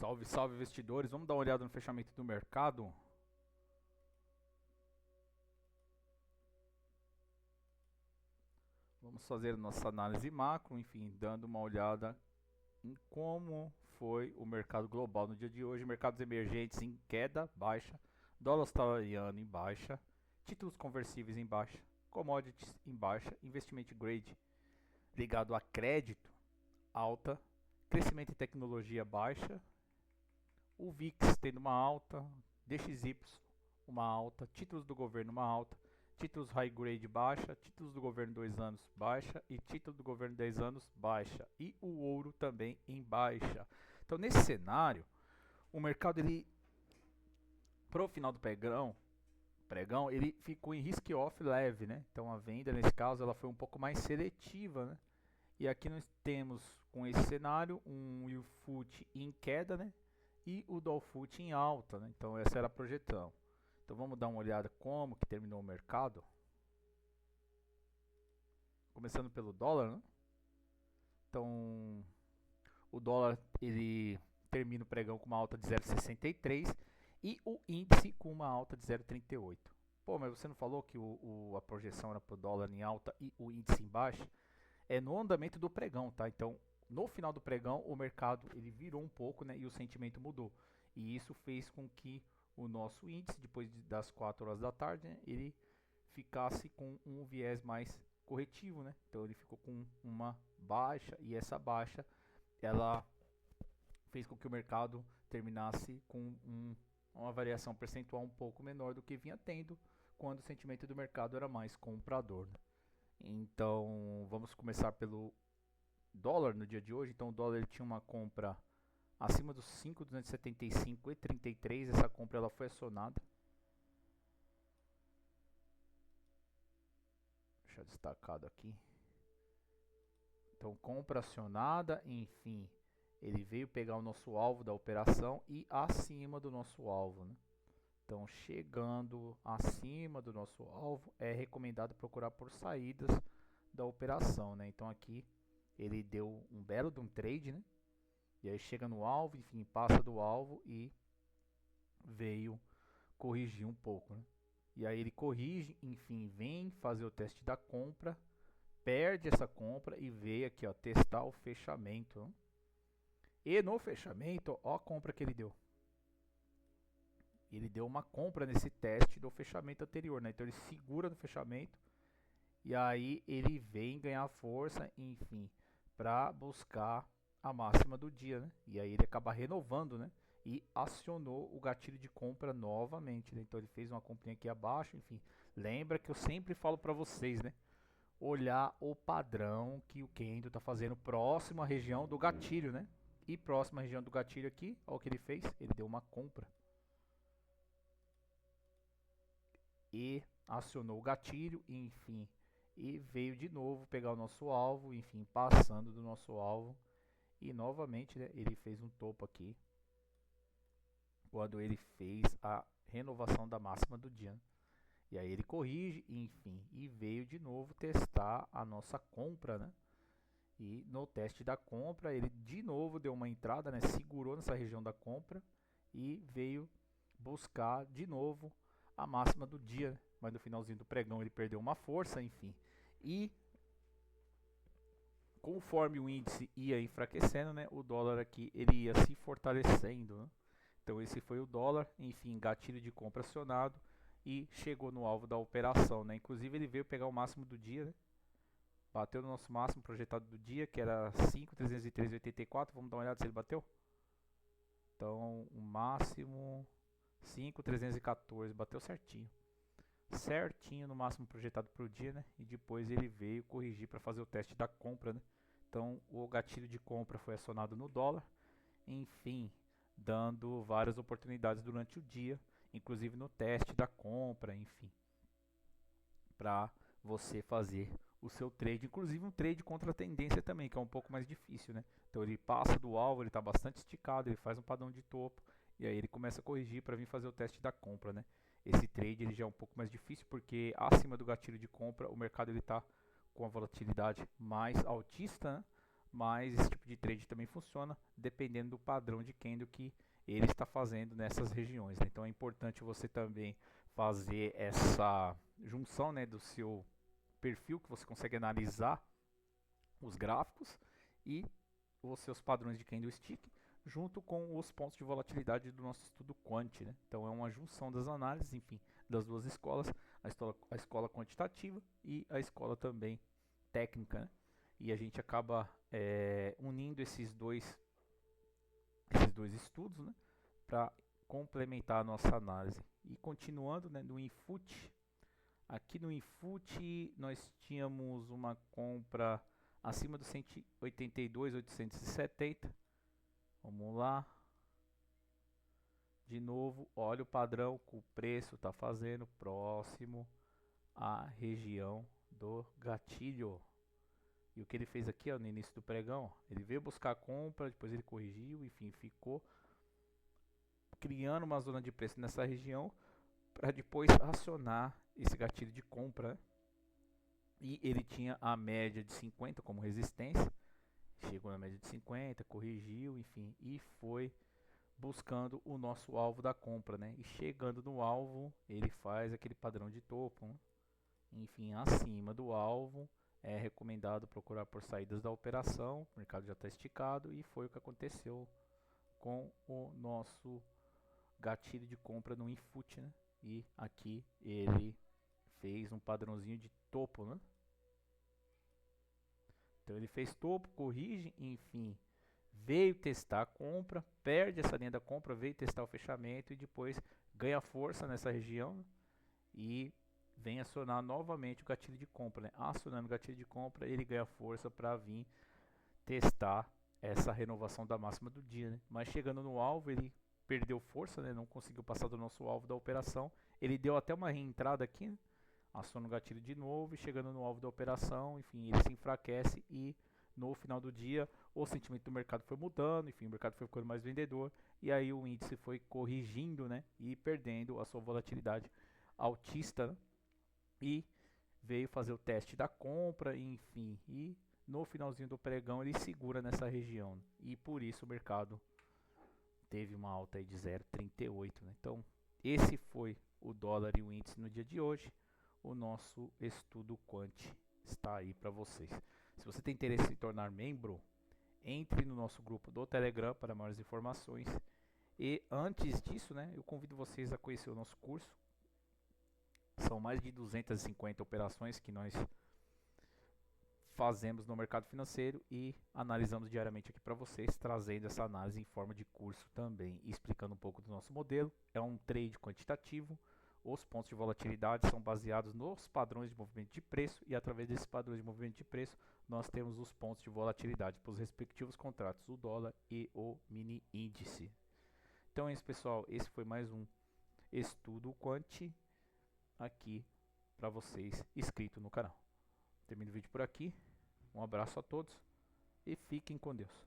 Salve, salve investidores, vamos dar uma olhada no fechamento do mercado. Vamos fazer nossa análise macro, enfim, dando uma olhada em como foi o mercado global no dia de hoje. Mercados emergentes em queda, baixa, dólar australiano em baixa, títulos conversíveis em baixa, commodities em baixa, investimento grade ligado a crédito alta, crescimento em tecnologia baixa, o VIX tendo uma alta, DXY uma alta, títulos do governo uma alta, títulos high grade baixa, títulos do governo 2 anos baixa e título do governo 10 anos baixa, e o ouro também em baixa. Então nesse cenário, o mercado ele pro final do pregão ele ficou em risk off leve, né? Então a venda nesse caso ela foi um pouco mais seletiva, né? E aqui nós temos com esse cenário um UFUT em queda, né? E o Dolfut em alta, né? Então essa era a projeção. Então vamos dar uma olhada como que terminou o mercado. Começando pelo dólar, né? Então o dólar ele termina o pregão com uma alta de 0,63 e o índice com uma alta de 0,38. Pô, mas você não falou que a projeção era para o dólar em alta e o índice em baixa? É no andamento do pregão, tá? Então, no final do pregão, o mercado ele virou um pouco, né? E o sentimento mudou. E isso fez com que o nosso índice, depois das 4 horas da tarde, né, ele ficasse com um viés mais corretivo, né? Então, ele ficou com uma baixa e essa baixa, ela fez com que o mercado terminasse com uma variação percentual um pouco menor do que vinha tendo quando o sentimento do mercado era mais comprador, né? Então vamos começar pelo dólar no dia de hoje. Então o dólar ele tinha uma compra acima dos 5,275,33. Essa compra ela foi acionada. Deixa eu destacado aqui. Então compra acionada, enfim, ele veio pegar o nosso alvo da operação e acima do nosso alvo, né? Então chegando acima do nosso alvo é recomendado procurar por saídas da operação, né? Então aqui ele deu um belo de um trade, né? E aí chega no alvo, enfim, passa do alvo e veio corrigir um pouco, né? E aí ele corrige, enfim, vem fazer o teste da compra, perde essa compra e veio aqui, ó, testar o fechamento, né? E no fechamento, ó a compra que ele deu. Ele deu uma compra nesse teste do fechamento anterior, né? Então ele segura no fechamento e aí ele vem ganhar força, enfim, para buscar a máxima do dia, né? E aí ele acaba renovando, né? E acionou o gatilho de compra novamente, né? Então ele fez uma comprinha aqui abaixo, enfim. Lembra que eu sempre falo para vocês, né? Olhar o padrão que o Kendo está fazendo próximo à região do gatilho, né? E próxima à região do gatilho aqui, olha o que ele fez, ele deu uma compra. E acionou o gatilho, enfim, e veio de novo pegar o nosso alvo, enfim, passando do nosso alvo. E novamente, né, ele fez um topo aqui, quando ele fez a renovação da máxima do dia. E aí ele corrige, enfim, e veio de novo testar a nossa compra, né? E no teste da compra, ele de novo deu uma entrada, né? Segurou nessa região da compra e veio buscar de novo a máxima do dia, né? Mas no finalzinho do pregão ele perdeu uma força, enfim. E conforme o índice ia enfraquecendo, né, o dólar aqui ele ia se fortalecendo, né? Então esse foi o dólar, enfim, gatilho de compra acionado e chegou no alvo da operação, né? Inclusive ele veio pegar o máximo do dia, né? Bateu no nosso máximo projetado do dia, que era 5.303,84. Vamos dar uma olhada se ele bateu. Então o máximo 5.314, bateu certinho. Certinho no máximo projetado para o dia, né? E depois ele veio corrigir para fazer o teste da compra, né? Então o gatilho de compra foi acionado no dólar, enfim, dando várias oportunidades durante o dia, inclusive no teste da compra, enfim, para você fazer o seu trade, inclusive um trade contra a tendência também, que é um pouco mais difícil, né? Então ele passa do alvo, ele está bastante esticado, ele faz um padrão de topo e aí ele começa a corrigir para vir fazer o teste da compra, né? Esse trade ele já é um pouco mais difícil porque acima do gatilho de compra o mercado ele está com a volatilidade mais altista, né? mas esse tipo de trade também funciona dependendo do padrão de candle que ele está fazendo nessas regiões, né? Então é importante você também fazer essa junção, né, do seu perfil, que você consegue analisar os gráficos e os seus padrões de candlestick, junto com os pontos de volatilidade do nosso estudo Quant, né? Então é uma junção das análises, enfim, das duas escolas, a escola quantitativa e a escola também técnica, né? E a gente acaba unindo esses dois estudos, né, para complementar a nossa análise. E continuando, né, no Infut, aqui no Infut nós tínhamos uma compra acima dos 182.870. Vamos lá. De novo, olha o padrão que o preço está fazendo próximo à região do gatilho. E o que ele fez aqui, ó, no início do pregão, ele veio buscar a compra, depois ele corrigiu, enfim, ficou criando uma zona de preço nessa região para depois acionar esse gatilho de compra, né? E ele tinha a média de 50 como resistência, chegou na média de 50, corrigiu, enfim, e foi buscando o nosso alvo da compra, né? E chegando no alvo, ele faz aquele padrão de topo, né? Enfim, acima do alvo, é recomendado procurar por saídas da operação, o mercado já está esticado e foi o que aconteceu com o nosso gatilho de compra no Infut, né? E aqui ele fez um padrãozinho de topo, né? Então ele fez topo, corrige, enfim, veio testar a compra, perde essa linha da compra, veio testar o fechamento e depois ganha força nessa região, né? E vem acionar novamente o gatilho de compra, né? Acionando o gatilho de compra, ele ganha força para vir testar essa renovação da máxima do dia, né? Mas chegando no alvo, ele perdeu força, né? Não conseguiu passar do nosso alvo da operação. Ele deu até uma reentrada aqui, né? Aciona o gatilho de novo e chegando no alvo da operação, enfim, ele se enfraquece e no final do dia o sentimento do mercado foi mudando, enfim, o mercado foi ficando mais vendedor e aí o índice foi corrigindo, né? E perdendo a sua volatilidade altista, né? E veio fazer o teste da compra, enfim, e no finalzinho do pregão ele segura nessa região e por isso o mercado teve uma alta aí de 0,38, né? Então esse foi o dólar e o índice no dia de hoje. O nosso estudo Quant está aí para vocês. Se você tem interesse em se tornar membro, entre no nosso grupo do Telegram para maiores informações. E antes disso, né, eu convido vocês a conhecer o nosso curso. São mais de 250 operações que nós fazemos no mercado financeiro e analisamos diariamente aqui para vocês, trazendo essa análise em forma de curso também, explicando um pouco do nosso modelo. É um trade quantitativo. Os pontos de volatilidade são baseados nos padrões de movimento de preço e através desses padrões de movimento de preço nós temos os pontos de volatilidade para os respectivos contratos, o dólar e o mini índice. Então é isso, pessoal, esse foi mais um estudo Quant aqui para vocês inscrito no canal. Termino o vídeo por aqui, um abraço a todos e fiquem com Deus.